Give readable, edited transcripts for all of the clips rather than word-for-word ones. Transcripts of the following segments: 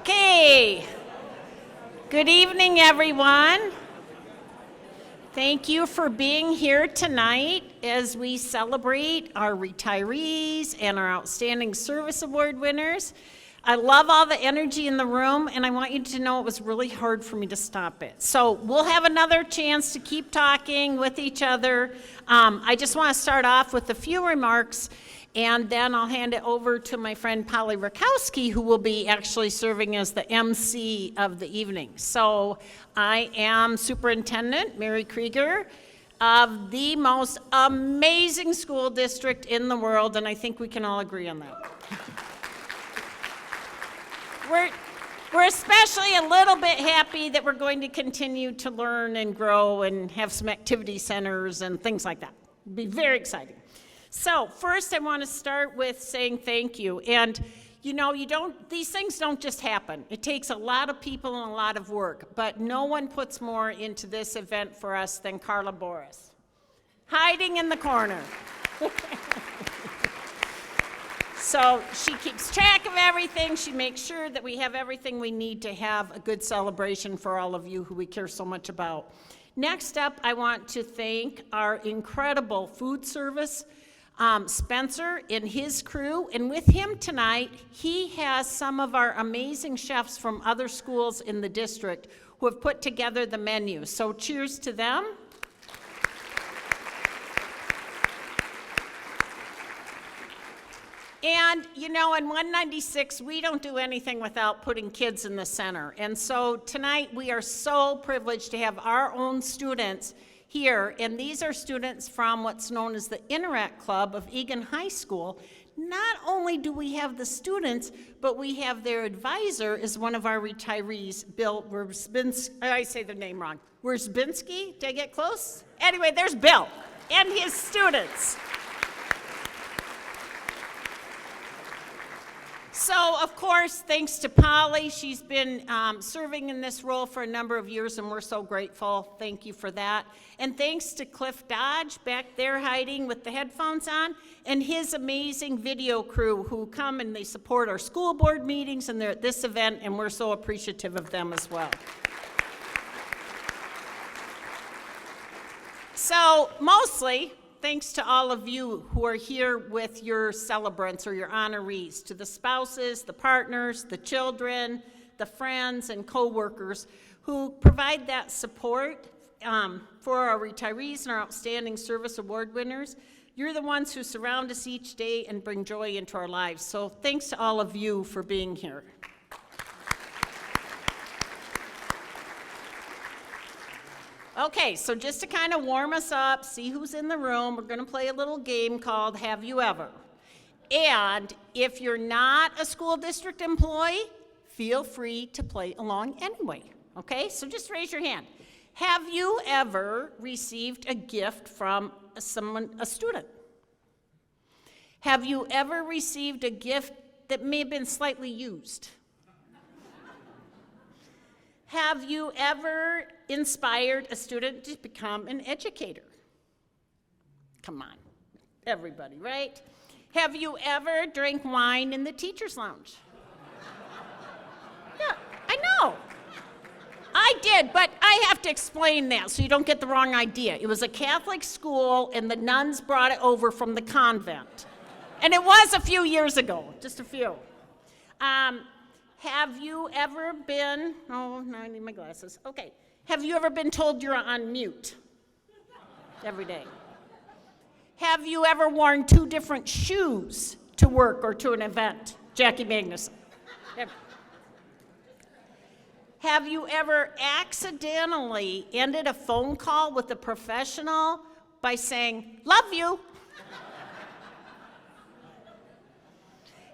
Okay. Good evening, everyone. Thank you for being here tonight as we celebrate our retirees and our Outstanding Service Award winners. I love all the energy in the room, and I want you to know it was really hard for me to stop it. So we'll have another chance to keep talking with each other. I just want to start off with a few remarks, and then I'll hand it over to my friend Polly Reikowski, who will be actually serving as the emcee of the evening. So I am Superintendent Mary Kreger of the most amazing school district in the world, and I think we can all agree on that. We're especially a little bit happy that we're going to continue to learn and grow and have some activity centers and things like that. It'll be very exciting. So first I want to start with saying thank you. And you know, these things don't just happen. It takes a lot of people and a lot of work, but no one puts more into this event for us than Carla Boris, hiding in the corner. So she keeps track of everything. She makes sure that we have everything we need to have a good celebration for all of you who we care so much about. Next up, I want to thank our incredible food service, Spencer and his crew. And with him tonight, he has some of our amazing chefs from other schools in the district who have put together the menu. So cheers to them. And, you know, in 196, we don't do anything without putting kids in the center. And so tonight, we are so privileged to have our own students here. And these are students from what's known as the Interact Club of Eagan High School. Not only do we have the students, but we have their advisor is one of our retirees, Bill Wersbinski. I say the name wrong. Wersbinski? Did I get close? Anyway, there's Bill and his students. So, of course, thanks to Polly, she's been serving in this role for a number of years, and we're so grateful. Thank you for that. And thanks to Cliff Dodge, back there hiding with the headphones on, and his amazing video crew who come and they support our school board meetings, and they're at this event, and we're so appreciative of them as well. So, mostly, thanks to all of you who are here with your celebrants or your honorees, to the spouses, the partners, the children, the friends, and co-workers who provide that support for our retirees and our Outstanding Service Award winners. You're the ones who surround us each day and bring joy into our lives. So thanks to all of you for being here. Okay, so just to kind of warm us up, see who's in the room, we're going to play a little game called Have You Ever? And if you're not a school district employee, feel free to play along anyway, okay? So just raise your hand. Have you ever received a gift from a student? Have you ever received a gift that may have been slightly used? Have you ever inspired a student to become an educator? Come on, everybody, right? Have you ever drank wine in the teacher's lounge? Yeah, I know. I did, but I have to explain that so you don't get the wrong idea. It was a Catholic school, and the nuns brought it over from the convent. And it was a few years ago, just a few. Have you ever been, oh, no, I need my glasses. Okay. Have you ever been told you're on mute every day? Have you ever worn two different shoes to work or to an event? Jackie Magnuson. Have you ever accidentally ended a phone call with a professional by saying, love you?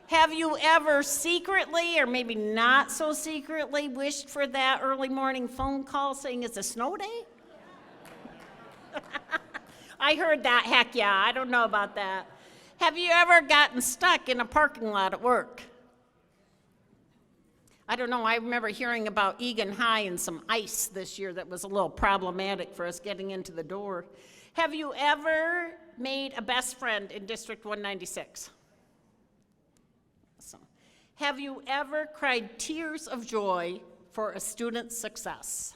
Have you ever secretly, or maybe not so secretly, wished for that early morning phone call saying it's a snow day? I heard that, heck yeah, I don't know about that. Have you ever gotten stuck in a parking lot at work? I don't know, I remember hearing about Eagan High and some ice this year that was a little problematic for us getting into the door. Have you ever made a best friend in District 196? Awesome. Have you ever cried tears of joy for a student's success?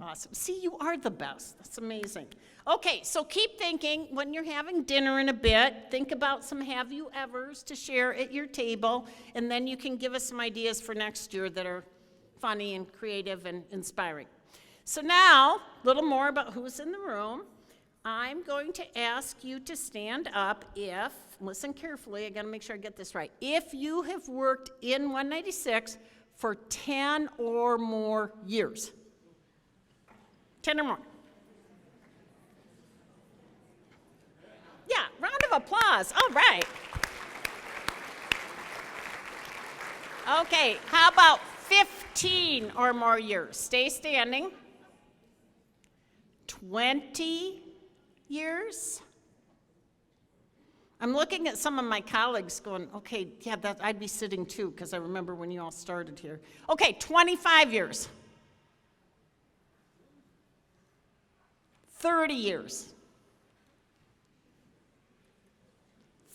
Awesome. See, you are the best. That's amazing. Okay, so keep thinking when you're having dinner in a bit. Think about some have you evers to share at your table, and then you can give us some ideas for next year that are funny and creative and inspiring. So now, a little more about who's in the room. I'm going to ask you to stand up if, listen carefully, I gotta make sure I get this right. If you have worked in 196 for 10 or more years. 10 or more. Yeah, round of applause. All right. Okay, how about 15 or more years? Stay standing. 20 years? I'm looking at some of my colleagues going, okay, yeah, I'd be sitting too, because I remember when you all started here. Okay, 25 years. 30 years.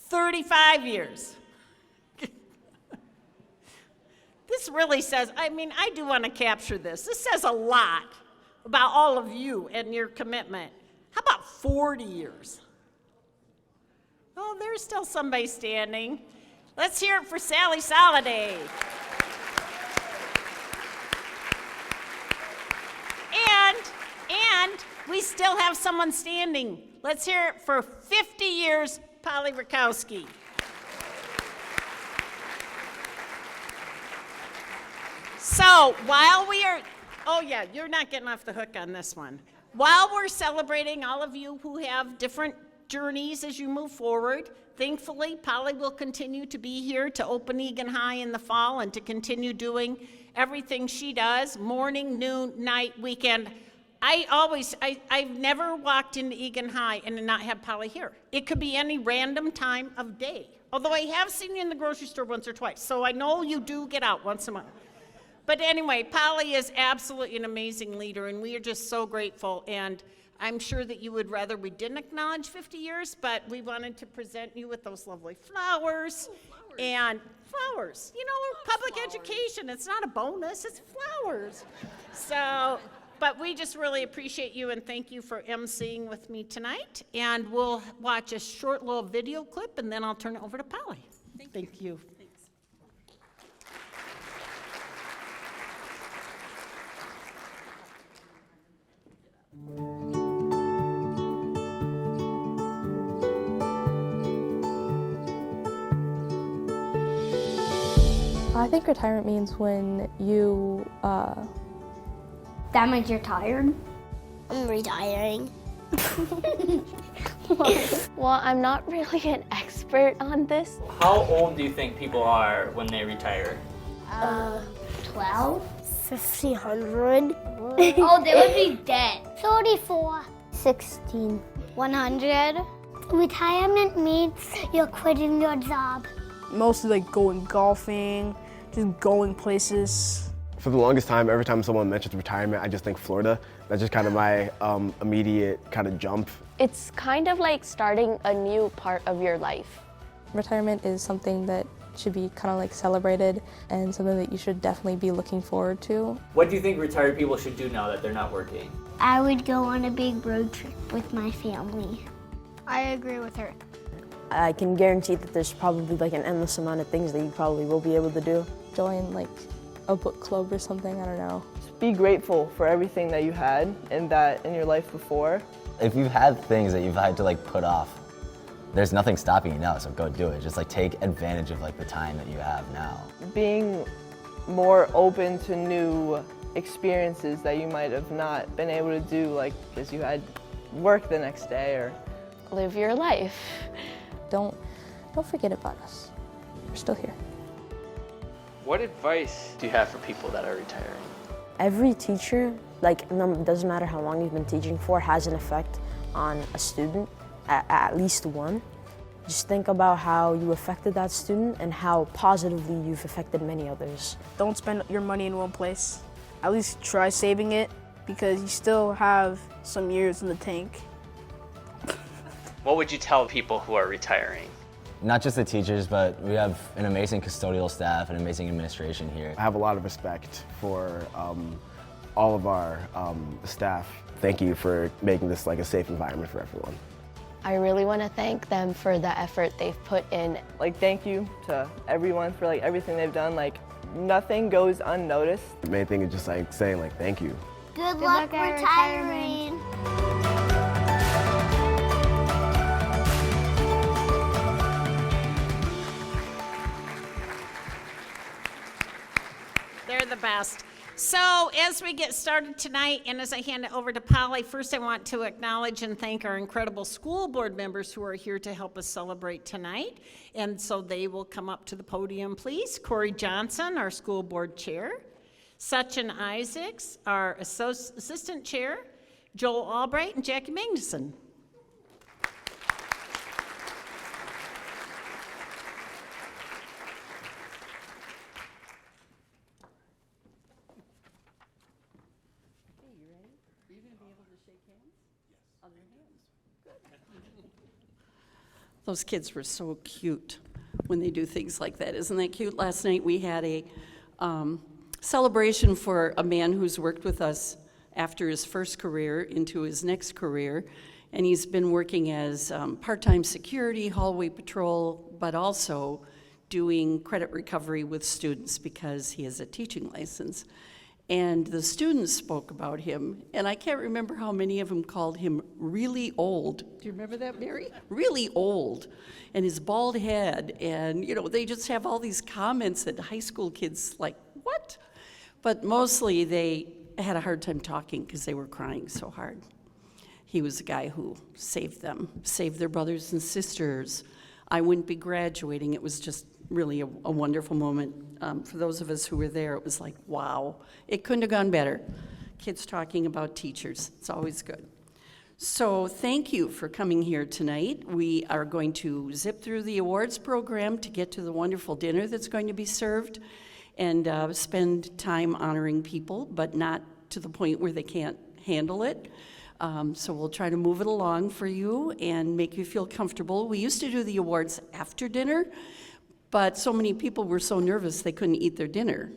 35 years. This really says, I do want to capture this. This says a lot about all of you and your commitment. How about 40 years? Oh, there's still somebody standing. Let's hear it for Sally Soliday. And we still have someone standing. Let's hear it for 50 years, Polly Reikowski. So while we are, oh yeah, you're not getting off the hook on this one. While we're celebrating all of you who have different journeys as you move forward, thankfully, Polly will continue to be here to open Eagan High in the fall and to continue doing everything she does, morning, noon, night, weekend. I've never walked into Eagan High and not have Polly here. It could be any random time of day. Although I have seen you in the grocery store once or twice, so I know you do get out once a month. But anyway, Polly is absolutely an amazing leader, and we are just so grateful. And I'm sure that you would rather we didn't acknowledge 50 years, but we wanted to present you with those lovely flowers. And flowers. You know, public education, it's not a bonus, it's flowers. So, but we just really appreciate you and thank you for emceeing with me tonight. And we'll watch a short little video clip, and then I'll turn it over to Polly. Thank you. I think retirement means when you, That means you're tired? I'm retiring. well, I'm not really an expert on this. How old do you think people are when they retire? 12? 1,500. Oh, they would be dead. 34. 16. 100. Retirement means you're quitting your job. Mostly like going golfing, just going places. For the longest time, every time someone mentions retirement, I just think Florida. That's just kind of my immediate kind of jump. It's kind of like starting a new part of your life. Retirement is something that should be kind of like celebrated and something that you should definitely be looking forward to. What do you think retired people should do now that they're not working? I would go on a big road trip with my family. I agree with her. I can guarantee that there's probably like an endless amount of things that you probably will be able to do. Join like a book club or something, I don't know. Just be grateful for everything that you had in your life before. If you've had things that you've had to like put off, there's nothing stopping you now, so go do it. Just like take advantage of like the time that you have now. Being more open to new experiences that you might have not been able to do, like because you had work the next day or Live your life. Don't forget about us. We're still here. What advice do you have for people that are retiring? Every teacher, like doesn't matter how long you've been teaching for, has an effect on a student, at least one. Just think about how you affected that student and how positively you've affected many others. don't spend your money in one place. At least try saving it because you still have some years in the tank. What would you tell people who are retiring? Not just the teachers, but we have an amazing custodial staff and amazing administration here. I have a lot of respect for all of our staff. Thank you for making this like a safe environment for everyone. I really want to thank them for the effort they've put in. Like, thank you to everyone for like everything they've done. Like, nothing goes unnoticed. The main thing is just like saying like thank you. Good luck retiring. They're the best. So as we get started tonight, and as I hand it over to Polly, first I want to acknowledge and thank our incredible school board members who are here to help us celebrate tonight. And so they will come up to the podium, please. Corey Johnson, our school board chair. Sachin Isaacs, our assistant chair. Joel Albright and Jackie Magnuson. Those kids were so cute when they do things like that. Isn't that cute? Last night we had a celebration for a man who's worked with us after his first career into his next career. And he's been working as part-time security, hallway patrol, but also doing credit recovery with students because he has a teaching license. And the students spoke about him, and I can't remember how many of them called him really old. Do you remember that, Mary? Really old. And his bald head, and you know, they just have all these comments that high school kids like, what? But mostly they had a hard time talking because they were crying so hard. He was a guy who saved them, saved their brothers and sisters. I wouldn't be graduating. It was just really a wonderful moment. For those of us who were there, it was like, wow. It couldn't have gone better. Kids talking about teachers. It's always good. So thank you for coming here tonight. We are going to zip through the awards program to get to the wonderful dinner that's going to be served and spend time honoring people, but not to the point where they can't handle it. So we'll try to move it along for you and make you feel comfortable. We used to do the awards after dinner, but so many people were so nervous they couldn't eat their dinner.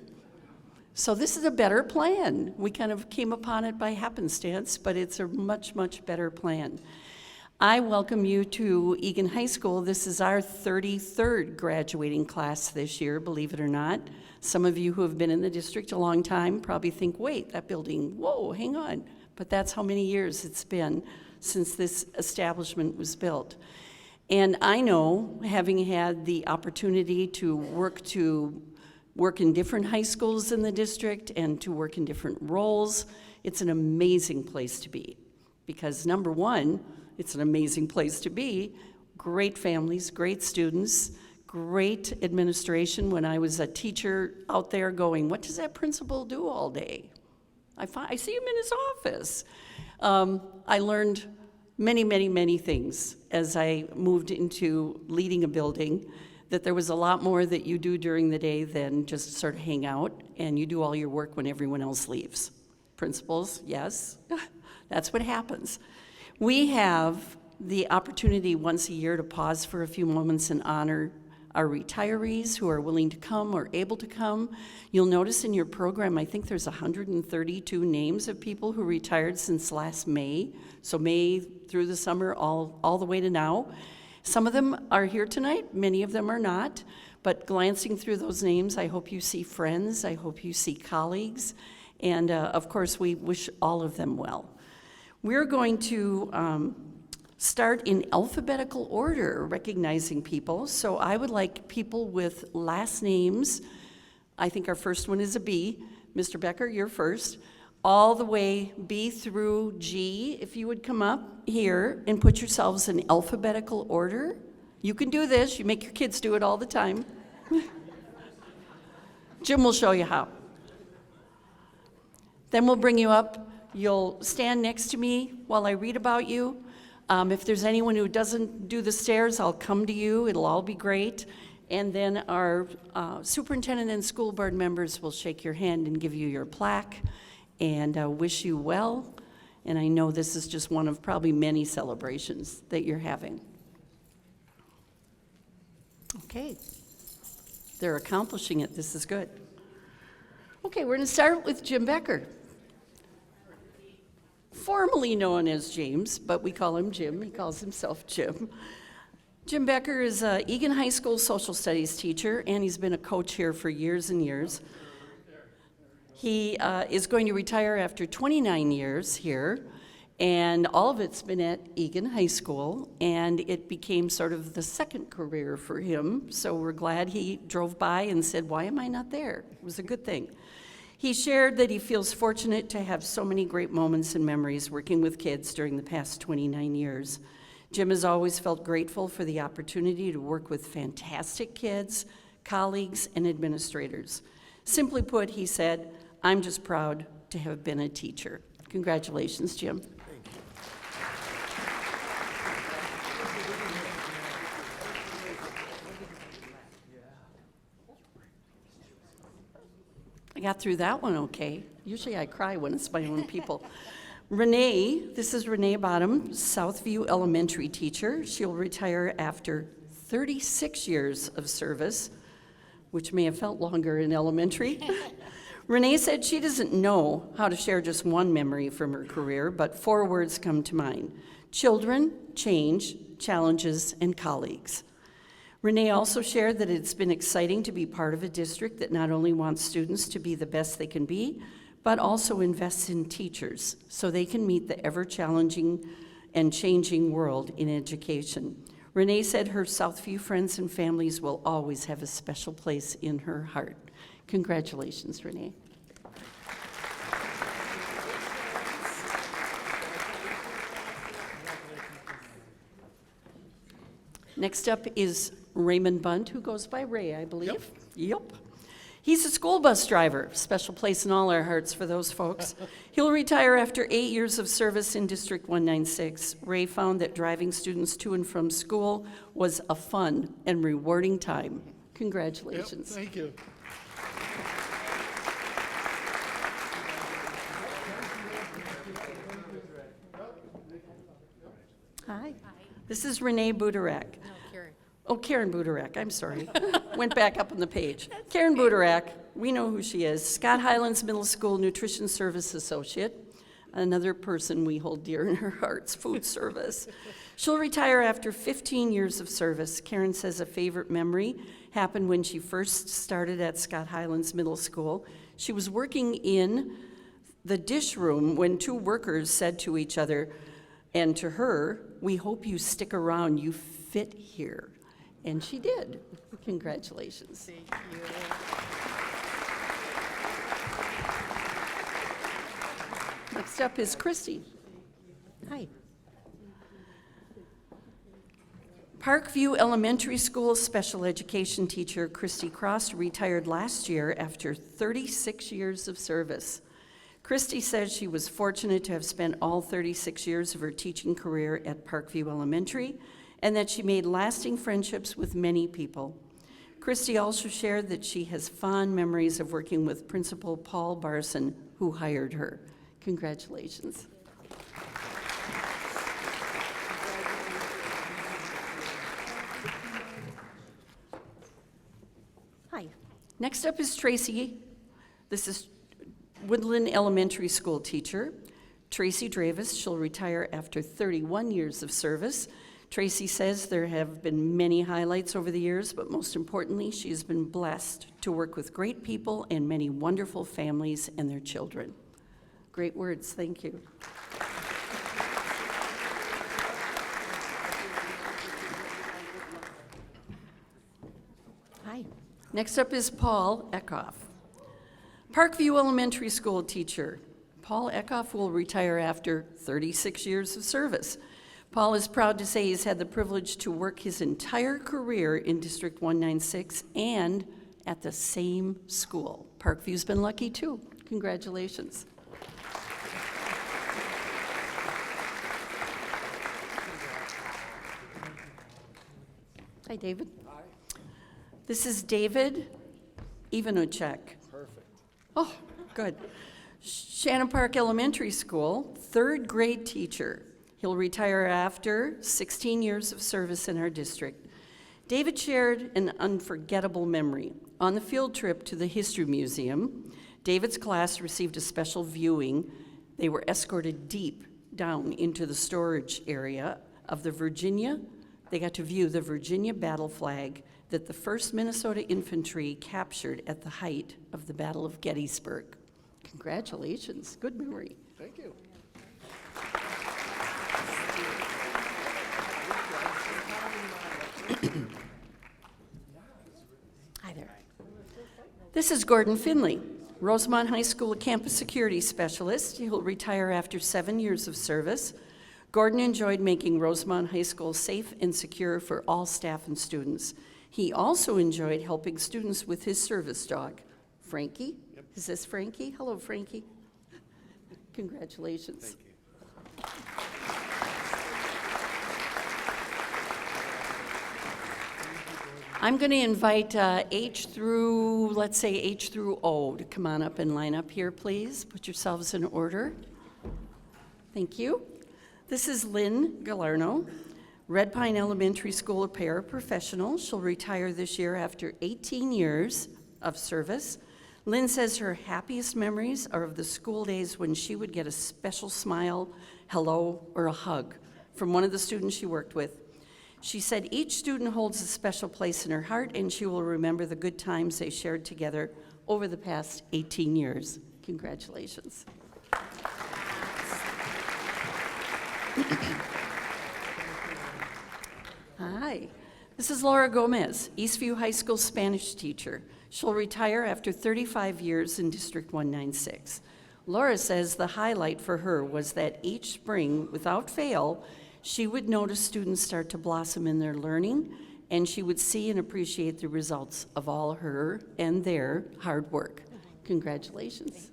So this is a better plan. We kind of came upon it by happenstance, but it's a much, much better plan. I welcome you to Eagan High School. This is our 33rd graduating class this year, believe it or not. Some of you who have been in the district a long time probably think, wait, that building, whoa, hang on. But that's how many years it's been since this establishment was built. And I know, having had the opportunity to work in different high schools in the district and to work in different roles, it's an amazing place to be. Because number one, it's an amazing place to be. Great families, great students, great administration. When I was a teacher out there going, what does that principal do all day? I see him in his office. I learned many, many, many things as I moved into leading a building, that there was a lot more that you do during the day than just sort of hang out, and you do all your work when everyone else leaves. Principals, yes, that's what happens. We have the opportunity once a year to pause for a few moments and honor our retirees who are willing to come or able to come. You'll notice in your program, I think there's 132 names of people who retired since last May. So May through the summer, all the way to now. Some of them are here tonight, many of them are not. But glancing through those names, I hope you see friends, I hope you see colleagues. And of course, we wish all of them well. We're going to start in alphabetical order, recognizing people. So I would like people with last names. I think our first one is a B. Mr. Becker, you're first. All the way B through G, if you would come up here and put yourselves in alphabetical order. You can do this. You make your kids do it all the time. Jim will show you how. Then we'll bring you up. You'll stand next to me while I read about you. If there's anyone who doesn't do the stairs, I'll come to you. It'll all be great. And then our superintendent and school board members will shake your hand and give you your plaque and wish you well. And I know this is just one of probably many celebrations that you're having. Okay. They're accomplishing it. This is good. Okay, we're going to start with Jim Becker. Formerly known as James, but we call him Jim. He calls himself Jim. Jim Becker is a Eagan High School social studies teacher, and he's been a coach here for years and years. He is going to retire after 29 years here, and all of it's been at Eagan High School, and it became sort of the second career for him, so we're glad he drove by and said, "Why am I not there?" It was a good thing. He shared that he feels fortunate to have so many great moments and memories working with kids during the past 29 years. Jim has always felt grateful for the opportunity to work with fantastic kids, colleagues, and administrators. Simply put, he said, "I'm just proud to have been a teacher." Congratulations, Jim. I got through that one okay. Usually I cry when it's my own people. Renee, this is Renee Bottom, Southview Elementary teacher. She'll retire after 36 years of service, which may have felt longer in elementary. Renee said she doesn't know how to share just one memory from her career, but 4 words come to mind: children, change, challenges, and colleagues. Renee also shared that it's been exciting to be part of a district that not only wants students to be the best they can be, but also invests in teachers so they can meet the ever-challenging and changing world in education. Renee said her Southview friends and families will always have a special place in her heart. Congratulations, Renee. Next up is Raymond Bunt, who goes by Ray, I believe. Yep. He's a school bus driver, special place in all our hearts for those folks. He'll retire after 8 years of service in District 196. Ray found that driving students to and from school was a fun and rewarding time. Congratulations. Yep, thank you. Hi. This is Renee Budarak. Oh, Karen Budarak, I'm sorry. Went back up on the page. Karen Budarak, we know who she is. Scott Highlands Middle School Nutrition Service Associate. Another person we hold dear in her hearts, food service. She'll retire after 15 years of service. Karen says a favorite memory happened when she first started at Scott Highlands Middle School. She was working in the dish room when 2 workers said to each other and to her, "We hope you stick around, you fit here." And she did. Congratulations. Thank you. Next up is Christy. Hi. Parkview Elementary School special education teacher Christy Cross retired last year after 36 years of service. Christy says she was fortunate to have spent all 36 years of her teaching career at Parkview Elementary, and that she made lasting friendships with many people. Christy also shared that she has fond memories of working with Principal Paul Barson, who hired her. Congratulations. Hi. Next up is Tracy. This is Woodland Elementary School teacher. Tracy Dravis. She'll retire after 31 years of service. Tracy says there have been many highlights over the years, but most importantly, she has been blessed to work with great people and many wonderful families and their children. Great words, thank you. Hi. Next up is Paul Eckhoff. Parkview Elementary School teacher. Paul Eckhoff will retire after 36 years of service. Paul is proud to say he's had the privilege to work his entire career in District 196 and at the same school. Parkview's been lucky too. Congratulations. Hi, David. Hi. This is David Ivanuchek. Perfect. Oh, good. Shannon Park Elementary School, 3rd grade teacher. He'll retire after 16 years of service in our district. David shared an unforgettable memory. On the field trip to the History Museum, David's class received a special viewing. They were escorted deep down into the storage area of the Virginia. They got to view the Virginia battle flag that the 1st Minnesota Infantry captured at the height of the Battle of Gettysburg. Congratulations, good memory. Thank you. Hi there. This is Gordon Finley, Rosemont High School Campus Security Specialist. He'll retire after 7 years of service. Gordon enjoyed making Rosemont High School safe and secure for all staff and students. He also enjoyed helping students with his service dog, Frankie. Yep. Is this Frankie? Hello, Frankie. Congratulations. Thank you. I'm going to invite H through O to come on up and line up here, please. Put yourselves in order. Thank you. This is Lynn Galarno, Red Pine Elementary School paraprofessional. She'll retire this year after 18 years of service. Lynn says her happiest memories are of the school days when she would get a special smile, hello, or a hug from one of the students she worked with. She said each student holds a special place in her heart, and she will remember the good times they shared together over the past 18 years. Congratulations. Hi, this is Laura Gomez, Eastview High School Spanish teacher. She'll retire after 35 years in District 196. Laura says the highlight for her was that each spring, without fail, she would notice students start to blossom in their learning, and she would see and appreciate the results of all her and their hard work. Congratulations.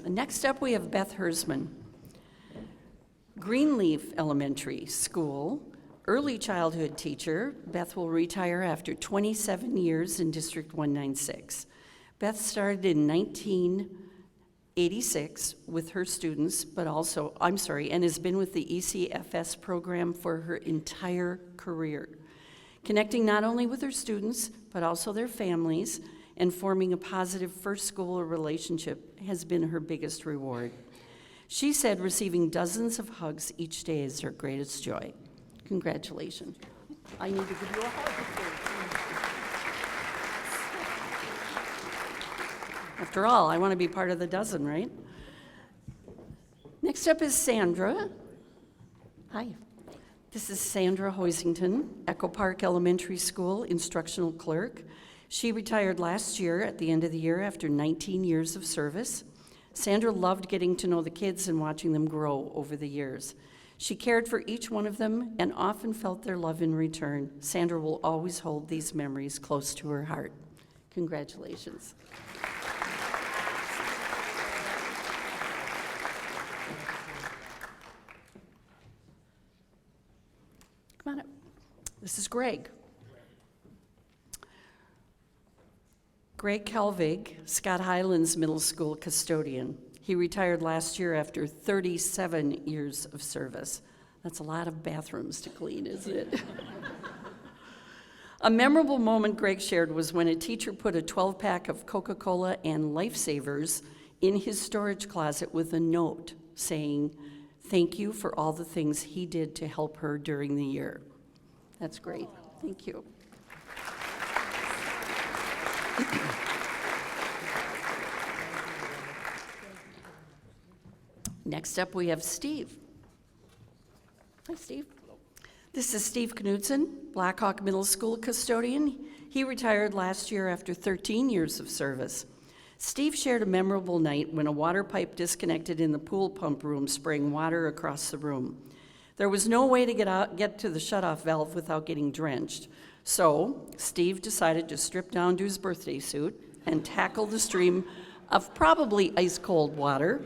Next up, we have Beth Hersman. Greenleaf Elementary School, early childhood teacher. Beth will retire after 27 years in District 196. Beth started in 1986 with her students, and has been with the ECFS program for her entire career, connecting not only with her students, but also their families, and forming a positive first school relationship has been her biggest reward. She said receiving dozens of hugs each day is her greatest joy. Congratulations. I need to give you a hug. After all, I want to be part of the dozen, right? Next up is Sandra. Hi. This is Sandra Hoisington, Echo Park Elementary School instructional clerk. She retired last year at the end of the year after 19 years of service. Sandra loved getting to know the kids and watching them grow over the years. She cared for each one of them and often felt their love in return. Sandra will always hold these memories close to her heart. Congratulations. Come on up. This is Greg. Greg Kelvig, Scott Highlands Middle School custodian. He retired last year after 37 years of service. That's a lot of bathrooms to clean, isn't it? A memorable moment Greg shared was when a teacher put a 12-pack of Coca-Cola and Lifesavers in his storage closet with a note saying, "Thank you for all the things he did to help her during the year." That's great. Thank you. Next up, we have Steve. Hi, Steve. This is Steve Knudsen, Blackhawk Middle School custodian. He retired last year after 13 years of service. Steve shared a memorable night when a water pipe disconnected in the pool pump room, spraying water across the room. There was no way to get to the shutoff valve without getting drenched. So Steve decided to strip down to his birthday suit and tackle the stream of probably ice-cold water.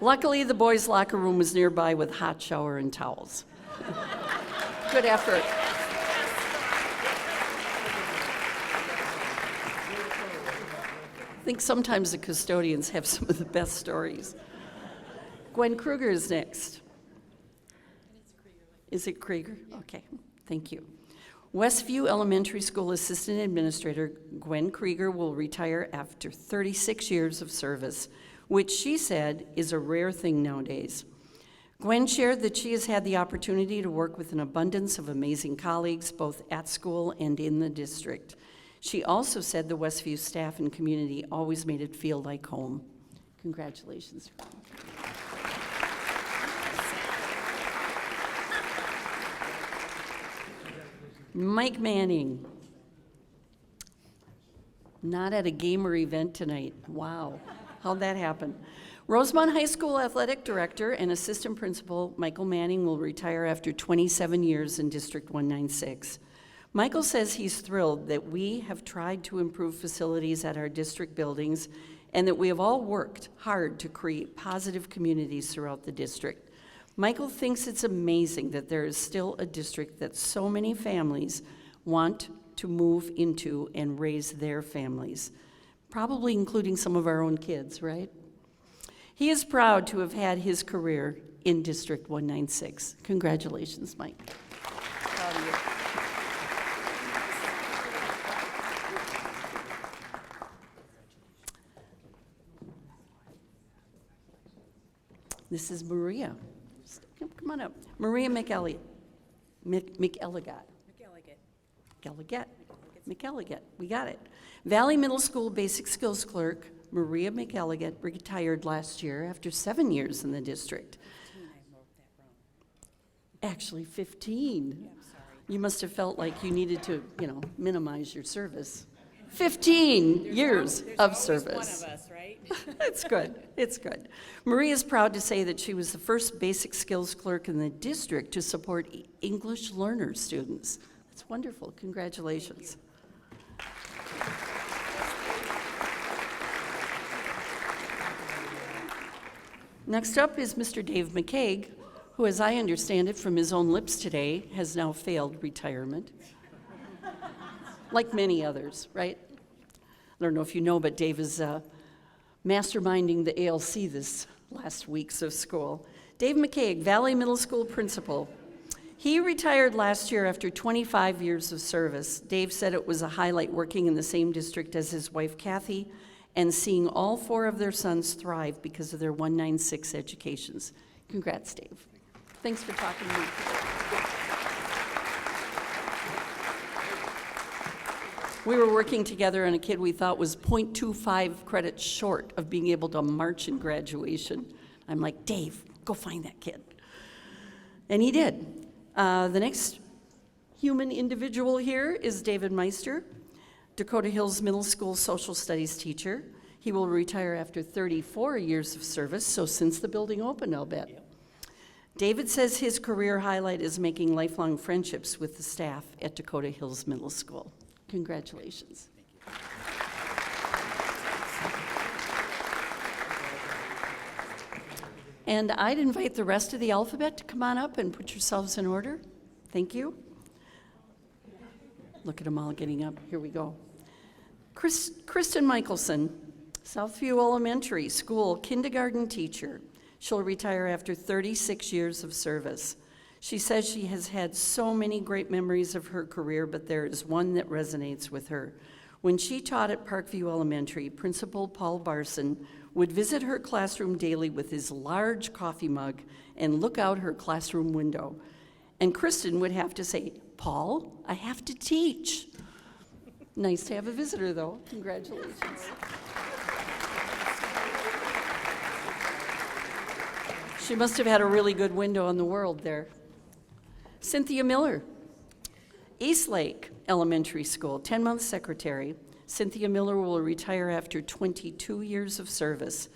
Luckily, the boys' locker room was nearby with hot shower and towels. Good effort. I think sometimes the custodians have some of the best stories. Gwen Kruger is next. Is it Kreger? Okay, thank you. Westview Elementary School Assistant Administrator Gwen Kreger will retire after 36 years of service, which she said is a rare thing nowadays. Gwen shared that she has had the opportunity to work with an abundance of amazing colleagues, both at school and in the district. She also said the Westview staff and community always made it feel like home. Congratulations. Mike Manning. Not at a gamer event tonight. Wow, how'd that happen? Rosemont High School Athletic Director and Assistant Principal Michael Manning will retire after 27 years in District 196. Michael says he's thrilled that we have tried to improve facilities at our district buildings and that we have all worked hard to create positive communities throughout the district. Michael thinks it's amazing that there is still a district that so many families want to move into and raise their families, probably including some of our own kids, right? He is proud to have had his career in District 196. Congratulations, Mike. Proud of you. This is Maria. Come on up. Maria McElligott. McElligott. We got it. Valley Middle School Basic Skills Clerk Maria McElligott retired last year after 7 years in the district. Actually, 15. Yeah, you must have felt like you needed to, minimize your service. 15 years of service. One of us, right? It's good. It's good. Maria is proud to say that she was the first basic skills clerk in the district to support English learner students. That's wonderful. Congratulations. Next up is Mr. Dave McCaig, who, as I understand it from his own lips today, has now failed retirement. Like many others, right? I don't know if you know, but Dave is masterminding the ALC this last weeks of school. Dave McCaig, Valley Middle School principal. He retired last year after 25 years of service. Dave said it was a highlight working in the same district as his wife, Kathy, and seeing all 4 of their sons thrive because of their 196 educations. Congrats, Dave. Thanks for talking to me today. We were working together on a kid we thought was 0.25 credits short of being able to march in graduation. I'm like, Dave, go find that kid. And he did. The next human individual here is David Meister, Dakota Hills Middle School social studies teacher. He will retire after 34 years of service, so since the building opened, I'll bet. Yep. David says his career highlight is making lifelong friendships with the staff at Dakota Hills Middle School. Congratulations. And I'd invite the rest of the alphabet to come on up and put yourselves in order. Thank you. Look at them all getting up. Here we go. Kristen Michelson, Southview Elementary School kindergarten teacher. She'll retire after 36 years of service. She says she has had so many great memories of her career, but there is one that resonates with her. When she taught at Parkview Elementary, Principal Paul Barson would visit her classroom daily with his large coffee mug and look out her classroom window. And Kristen would have to say, Paul, I have to teach. Nice to have a visitor, though. Congratulations. She must have had a really good window on the world there. Cynthia Miller, Eastlake Elementary School, 10-month secretary. Cynthia Miller will retire after 22 years of service.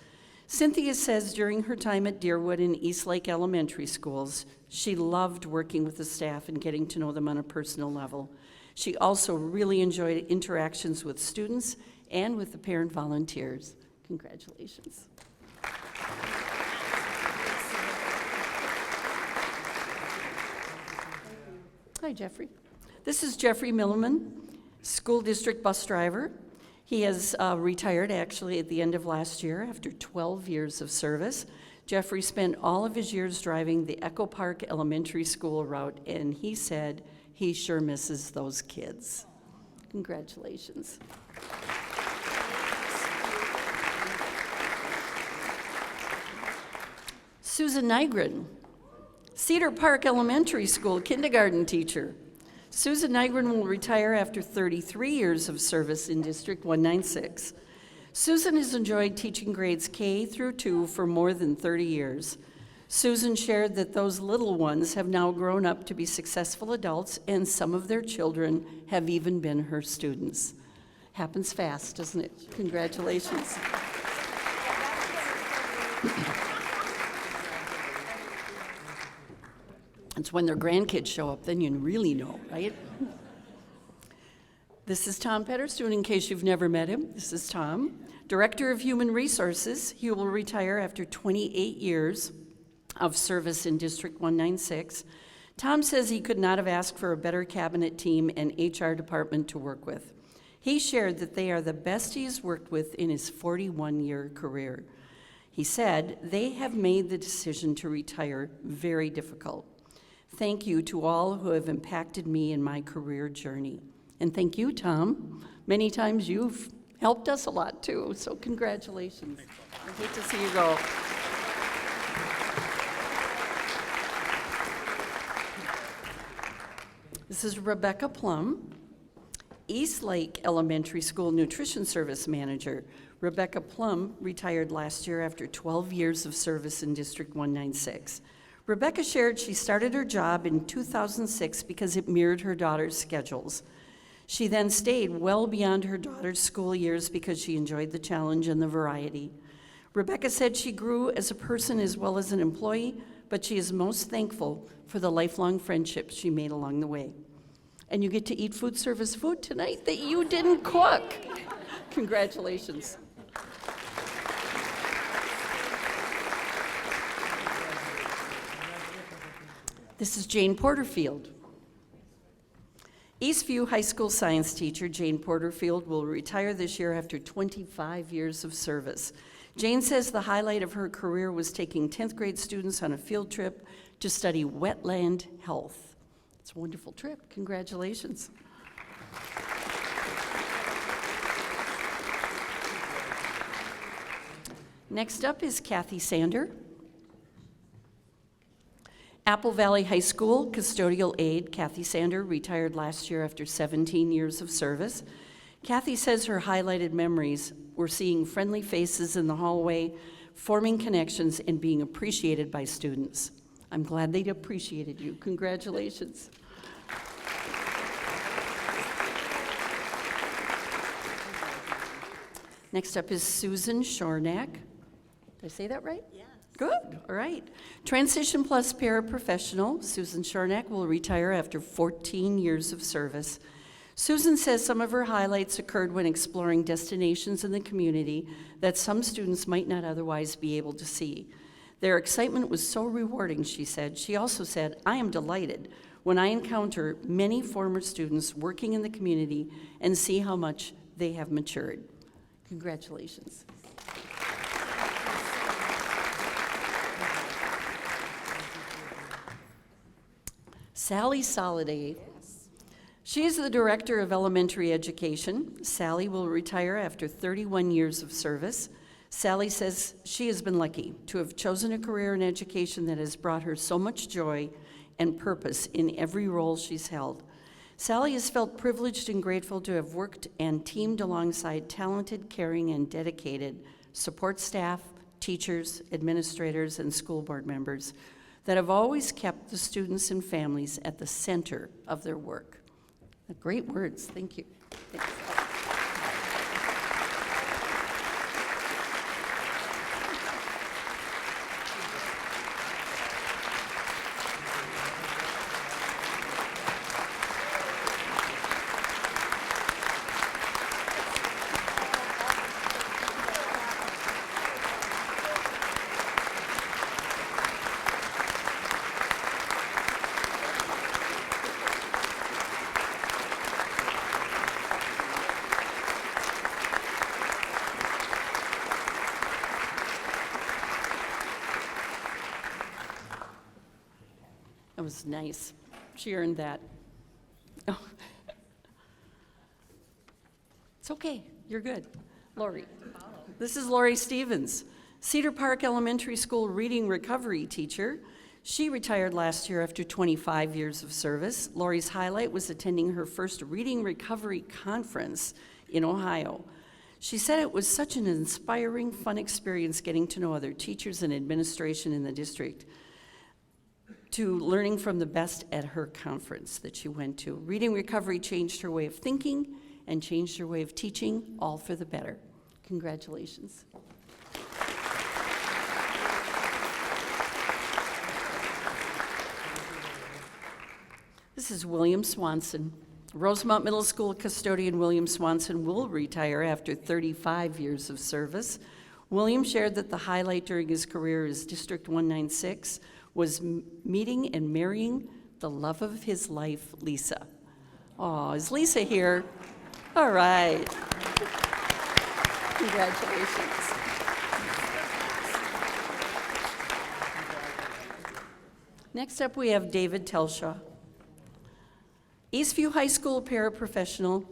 Cynthia says during her time at Deerwood and Eastlake Elementary Schools, she loved working with the staff and getting to know them on a personal level. She also really enjoyed interactions with students and with the parent volunteers. Congratulations. Hi, Jeffrey. This is Jeffrey Milliman, school district bus driver. He has retired actually at the end of last year after 12 years of service. Jeffrey spent all of his years driving the Echo Park Elementary School route, and he said he sure misses those kids. Congratulations. Susan Nygren, Cedar Park Elementary School kindergarten teacher. Susan Nygren will retire after 33 years of service in District 196. Susan has enjoyed teaching grades K through 2 for more than 30 years. Susan shared that those little ones have now grown up to be successful adults, and some of their children have even been her students. Happens fast, doesn't it? Congratulations. It's when their grandkids show up, then you really know, right? This is Tom Petterstone, in case you've never met him. This is Tom, Director of Human Resources. He will retire after 28 years of service in District 196. Tom says he could not have asked for a better cabinet team and HR department to work with. He shared that they are the best he has worked with in his 41-year career. He said, they have made the decision to retire very difficult. Thank you to all who have impacted me in my career journey. And thank you, Tom. Many times you've helped us a lot too, so congratulations. I hate to see you go. This is Rebecca Plum, East Lake Elementary School Nutrition Service Manager. Rebecca Plum retired last year after 12 years of service in District 196. Rebecca shared she started her job in 2006 because it mirrored her daughter's schedules. She then stayed well beyond her daughter's school years because she enjoyed the challenge and the variety. Rebecca said she grew as a person as well as an employee, but she is most thankful for the lifelong friendships she made along the way. And you get to eat food service food tonight that you didn't cook. Congratulations. This is Jane Porterfield. Eastview High School science teacher Jane Porterfield will retire this year after 25 years of service. Jane says the highlight of her career was taking 10th grade students on a field trip to study wetland health. It's a wonderful trip. Congratulations. Next up is Kathy Sander. Apple Valley High School custodial aide Kathy Sander retired last year after 17 years of service. Kathy says her highlighted memories were seeing friendly faces in the hallway, forming connections, and being appreciated by students. I'm glad they appreciated you. Congratulations. Next up is Susan Shornack. Did I say that right? Yeah. Good, all right. Transition Plus paraprofessional, Susan Shornack will retire after 14 years of service. Susan says some of her highlights occurred when exploring destinations in the community that some students might not otherwise be able to see. Their excitement was so rewarding, she said. She also said, I am delighted when I encounter many former students working in the community and see how much they have matured. Congratulations. Sally Soliday. She is the Director of Elementary Education. Sally will retire after 31 years of service. Sally says she has been lucky to have chosen a career in education that has brought her so much joy and purpose in every role she's held. Sally has felt privileged and grateful to have worked and teamed alongside talented, caring, and dedicated support staff, teachers, administrators, and school board members that have always kept the students and families at the center of their work. Great words, thank you. Thanks. That's nice. She earned that. It's okay. You're good. Lori. This is Lori Stevens, Cedar Park Elementary School reading recovery teacher. She retired last year after 25 years of service. Lori's highlight was attending her first reading recovery conference in Ohio. She said it was such an inspiring, fun experience getting to know other teachers and administration in the district, to learning from the best at her conference that she went to. Reading recovery changed her way of thinking and changed her way of teaching, all for the better. Congratulations. This is William Swanson. Rosemont Middle School custodian William Swanson will retire after 35 years of service. William shared that the highlight during his career as District 196 was meeting and marrying the love of his life, Lisa. Oh, is Lisa here? All right. Congratulations. Next up, we have David Telshaw. Eastview High School paraprofessional.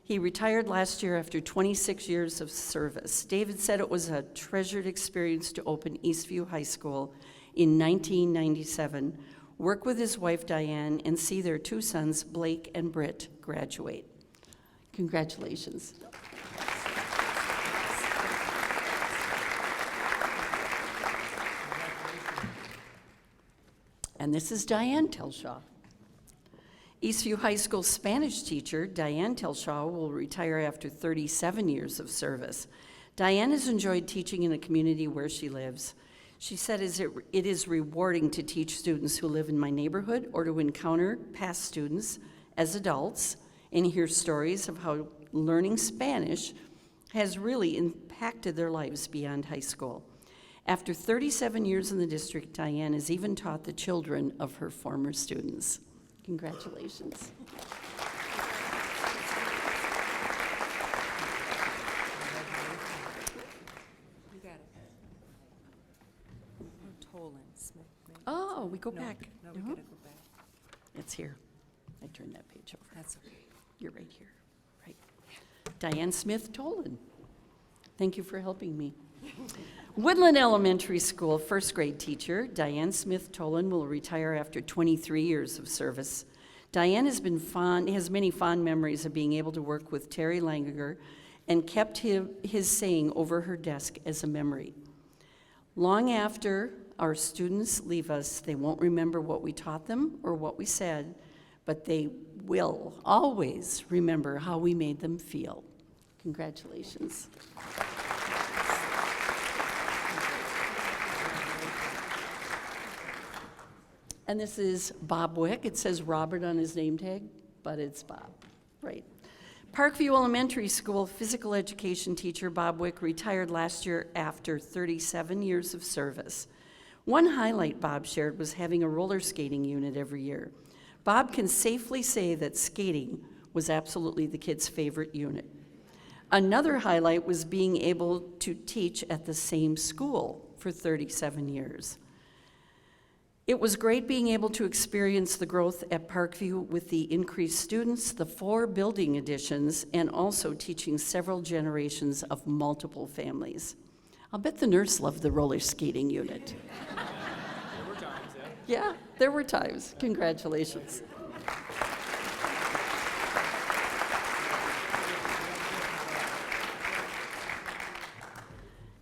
He retired last year after 26 years of service. David said it was a treasured experience to open Eastview High School in 1997, work with his wife Diane, and see their two sons, Blake and Britt, graduate. Congratulations. And this is Diane Telshaw. Eastview High School Spanish teacher Diane Telshaw will retire after 37 years of service. Diane has enjoyed teaching in the community where she lives. She said it is rewarding to teach students who live in my neighborhood or to encounter past students as adults and hear stories of how learning Spanish has really impacted their lives beyond high school. After 37 years in the district, Diane has even taught the children of her former students. Congratulations. You got it. Tolan, Smith. Oh, we go back. No, we gotta go back. It's here. I turned that page over. That's okay. You're right here. Right. Diane Smith Tolan. Thank you for helping me. Woodland Elementary School first grade teacher Diane Smith Tolan will retire after 23 years of service. Diane has many fond memories of being able to work with Terry Langiger and kept his saying over her desk as a memory. Long after our students leave us, they won't remember what we taught them or what we said, but they will always remember how we made them feel. Congratulations. And this is Bob Wick. It says Robert on his name tag, but it's Bob, right? Parkview Elementary School physical education teacher Bob Wick retired last year after 37 years of service. One highlight Bob shared was having a roller skating unit every year. Bob can safely say that skating was absolutely the kids' favorite unit. Another highlight was being able to teach at the same school for 37 years. It was great being able to experience the growth at Parkview with the increased students, the 4 building additions, and also teaching several generations of multiple families. I'll bet the nurse loved the roller skating unit. There were times, Yeah, there were times. Congratulations.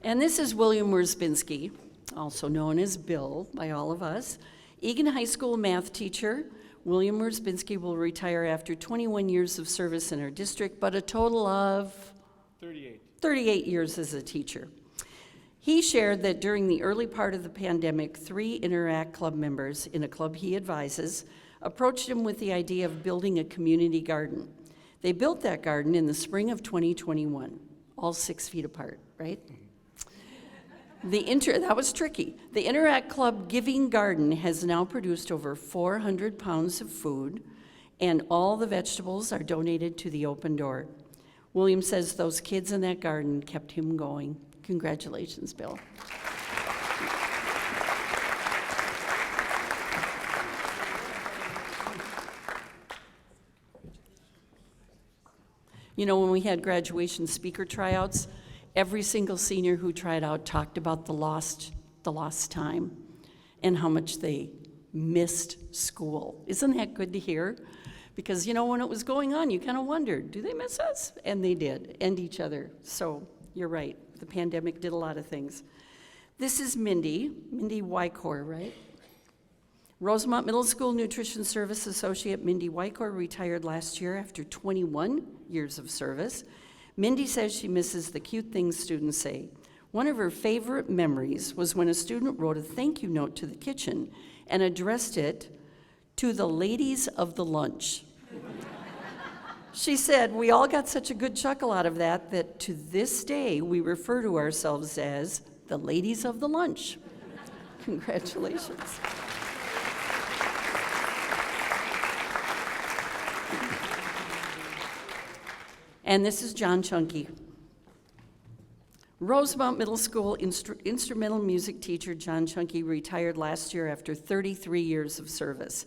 And this is William Wierzbinski, also known as Bill by all of us. Eagan High School math teacher. William Wierzbinski will retire after 21 years of service in our district, but a total of 38 years as a teacher. He shared that during the early part of the pandemic, 3 Interact Club members in a club he advises approached him with the idea of building a community garden. They built that garden in the spring of 2021, all 6 feet apart, right? That was tricky. The Interact Club Giving Garden has now produced over 400 pounds of food, and all the vegetables are donated to the Open Door. William says those kids in that garden kept him going. Congratulations, Bill. You know, when we had graduation speaker tryouts, every single senior who tried out talked about the lost time and how much they missed school. Isn't that good to hear? Because, you know, when it was going on, you kind of wondered, do they miss us? And they did, and each other. So you're right, the pandemic did a lot of things. This is Mindy Wykor, right? Rosemont Middle School Nutrition Service Associate Mindy Wykor retired last year after 21 years of service. Mindy says she misses the cute things students say. One of her favorite memories was when a student wrote a thank you note to the kitchen and addressed it to the ladies of the lunch. She said, we all got such a good chuckle out of that to this day we refer to ourselves as the ladies of the lunch. Congratulations. And this is John Chunky. Rosemont Middle School instrumental music teacher John Chunky retired last year after 33 years of service.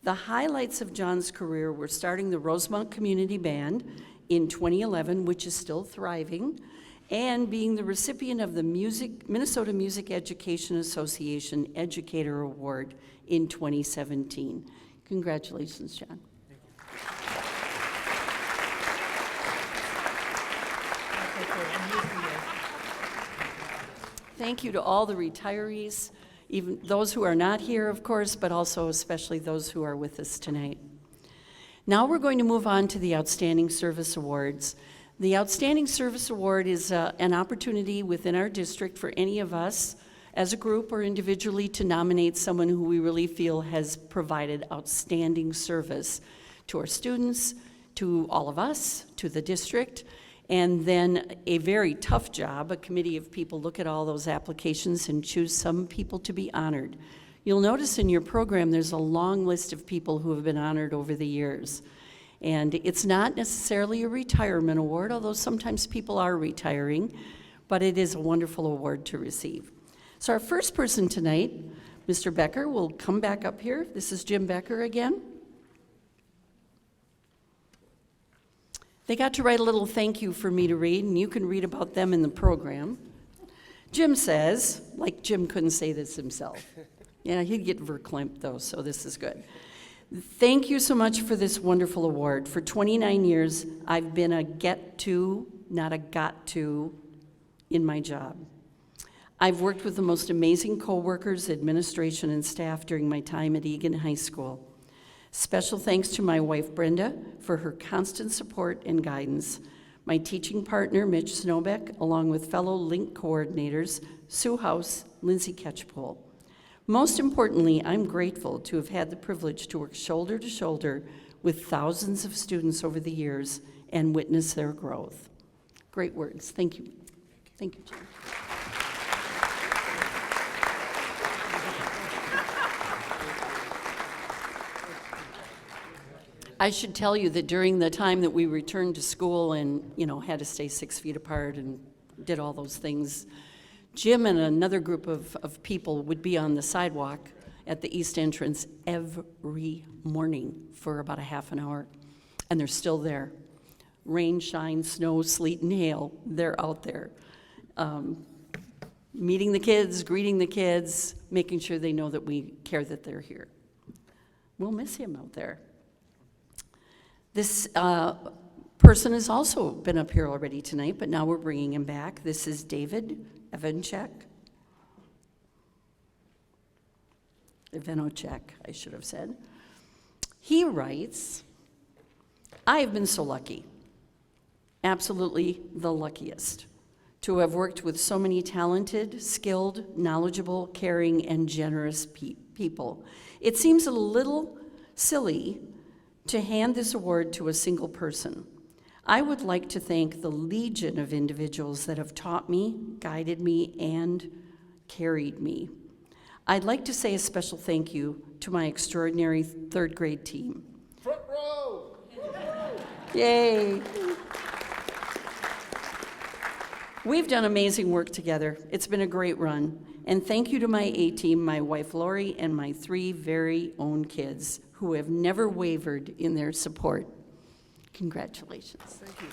The highlights of John's career were starting the Rosemont Community Band in 2011, which is still thriving, and being the recipient of the Minnesota Music Education Association Educator Award in 2017. Congratulations, John. Thank you to all the retirees, even those who are not here, of course, but also especially those who are with us tonight. Now we're going to move on to the Outstanding Service Awards. The Outstanding Service Award is an opportunity within our district for any of us as a group or individually to nominate someone who we really feel has provided outstanding service to our students, to all of us, to the district, and then a very tough job. A committee of people look at all those applications and choose some people to be honored. You'll notice in your program there's a long list of people who have been honored over the years. And it's not necessarily a retirement award, although sometimes people are retiring, but it is a wonderful award to receive. So our first person tonight, Mr. Becker, will come back up here. This is Jim Becker again. They got to write a little thank you for me to read, and you can read about them in the program. Jim says, like Jim couldn't say this himself. Yeah, he'd get verklempt though, so this is good. Thank you so much for this wonderful award. For 29 years, I've been a get to, not a got to, in my job. I've worked with the most amazing coworkers, administration, and staff during my time at Eagan High School. Special thanks to my wife, Brenda, for her constant support and guidance, my teaching partner, Mitch Snowbeck, along with fellow LINK coordinators, Sue House, Lindsay Ketchpole. Most importantly, I'm grateful to have had the privilege to work shoulder to shoulder with thousands of students over the years and witness their growth. Great words. Thank you. Thank you, Jim. I should tell you that during the time that we returned to school and, had to stay 6 feet apart and did all those things, Jim and another group of people would be on the sidewalk at the east entrance every morning for about a half an hour, and they're still there. Rain, shine, snow, sleet, and hail, they're out there. Meeting the kids, greeting the kids, making sure they know that we care that they're here. We'll miss him out there. This person has also been up here already tonight, but now we're bringing him back. This is David Ivanchek, I should have said. He writes, I have been so lucky, absolutely the luckiest, to have worked with so many talented, skilled, knowledgeable, caring, and generous people. It seems a little silly to hand this award to a single person. I would like to thank the legion of individuals that have taught me, guided me, and carried me. I'd like to say a special thank you to my extraordinary third grade team. Front row! Yay! We've done amazing work together. It's been a great run. And thank you to my A-team, my wife Lori, and my 3 very own kids who have never wavered in their support. Congratulations. Thank you.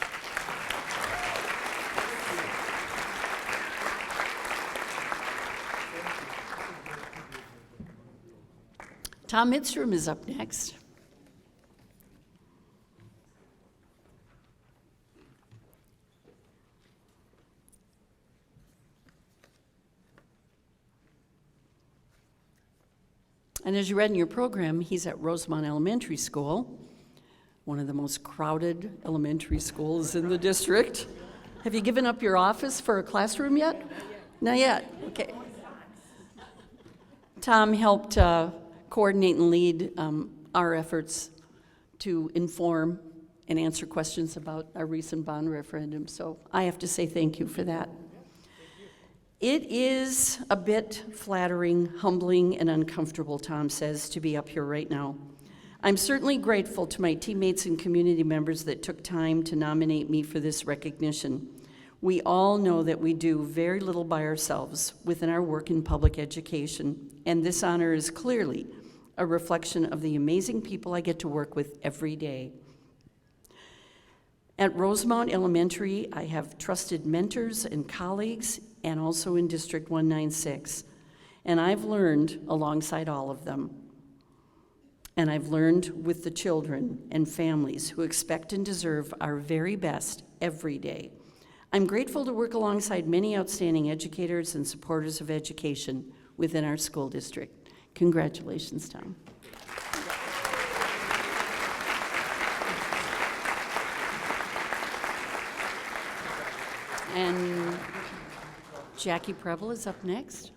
Tom Midstrom is up next. And as you read in your program, he's at Rosemont Elementary School, one of the most crowded elementary schools in the district. Have you given up your office for a classroom yet? Not yet. Okay. Tom helped coordinate and lead our efforts to inform and answer questions about our recent bond referendum, so I have to say thank you for that. It is a bit flattering, humbling, and uncomfortable, Tom says, to be up here right now. I'm certainly grateful to my teammates and community members that took time to nominate me for this recognition. We all know that we do very little by ourselves within our work in public education, and this honor is clearly a reflection of the amazing people I get to work with every day. At Rosemont Elementary, I have trusted mentors and colleagues, and also in District 196. And I've learned alongside all of them. And I've learned with the children and families who expect and deserve our very best every day. I'm grateful to work alongside many outstanding educators and supporters of education within our school district. Congratulations, Tom. And Jackie Preble is up next.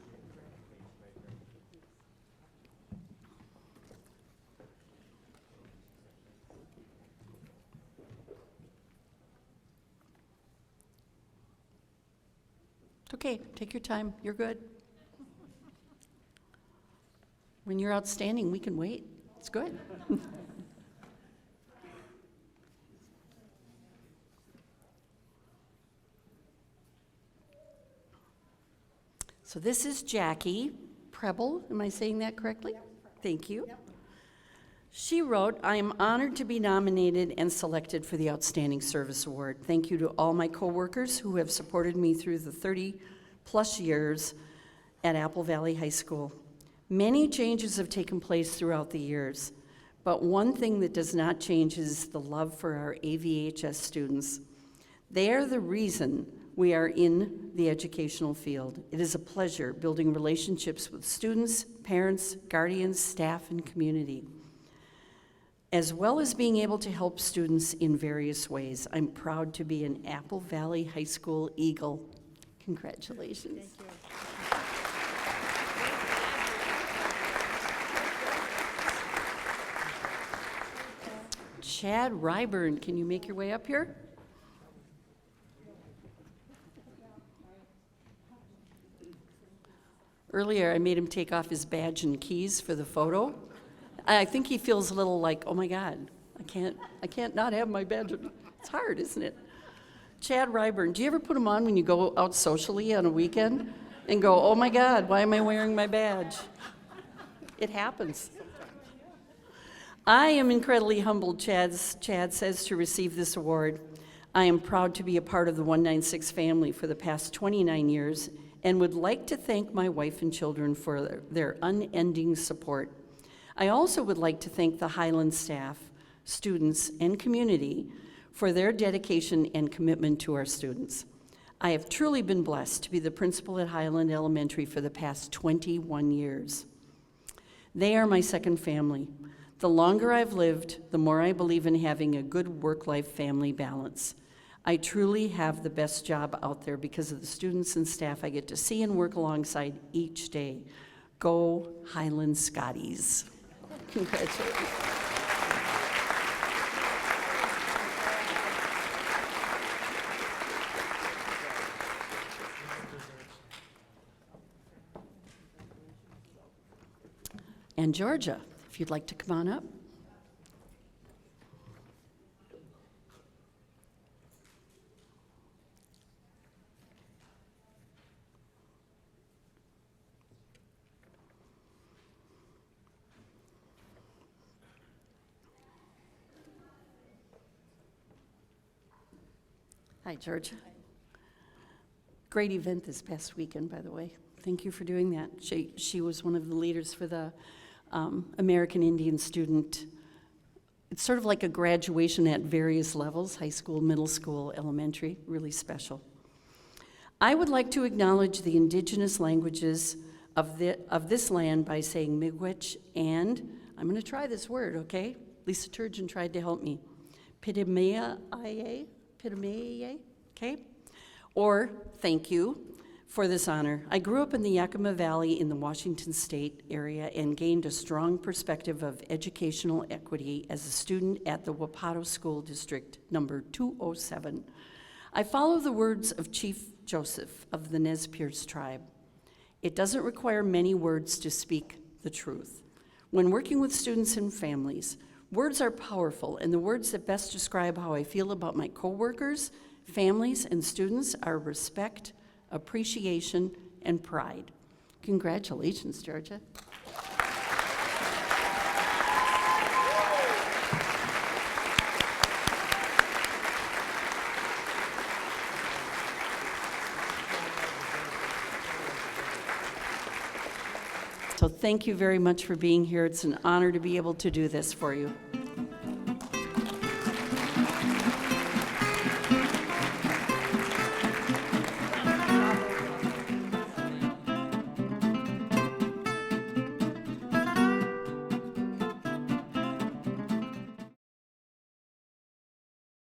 It's okay, take your time, you're good. When you're outstanding, we can wait, it's good. So this is Jackie Preble, am I saying that correctly? Yep. Thank you. Yep. She wrote, I am honored to be nominated and selected for the Outstanding Service Award. Thank you to all my coworkers who have supported me through the 30-plus years at Apple Valley High School. Many changes have taken place throughout the years, but one thing that does not change is the love for our AVHS students. They are the reason we are in the educational field. It is a pleasure building relationships with students, parents, guardians, staff, and community, as well as being able to help students in various ways. I'm proud to be an Apple Valley High School Eagle. Congratulations. Thank you. Chad Ryburn, can you make your way up here? Earlier, I made him take off his badge and keys for the photo. I think he feels a little like, oh my God, I can't not have my badge. It's hard, isn't it? Chad Ryburn, do you ever put them on when you go out socially on a weekend and go, oh my God, why am I wearing my badge? It happens. I am incredibly humbled, Chad says, to receive this award. I am proud to be a part of the 196 family for the past 29 years and would like to thank my wife and children for their unending support. I also would like to thank the Highland staff, students, and community for their dedication and commitment to our students. I have truly been blessed to be the principal at Highland Elementary for the past 21 years. They are my second family. The longer I've lived, the more I believe in having a good work-life family balance. I truly have the best job out there because of the students and staff I get to see and work alongside each day. Go Highland Scotties. Congratulations. And Georgia, if you'd like to come on up. Hi, Georgia. Great event this past weekend, by the way. Thank you for doing that. She was one of the leaders for the American Indian student. It's sort of like a graduation at various levels, high school, middle school, elementary, really special. I would like to acknowledge the indigenous languages of this land by saying Miigwech and, I'm going to try this word, okay? Lisa Turgeon tried to help me. Pidimea-aye, okay? Or thank you for this honor. I grew up in the Yakima Valley in the Washington State area and gained a strong perspective of educational equity as a student at the Wapato School District number 207. I follow the words of Chief Joseph of the Nez Perce tribe. It doesn't require many words to speak the truth. When working with students and families, words are powerful, and the words that best describe how I feel about my coworkers, families, and students are respect, appreciation, and pride. Congratulations, Georgia. So thank you very much for being here. It's an honor to be able to do this for you.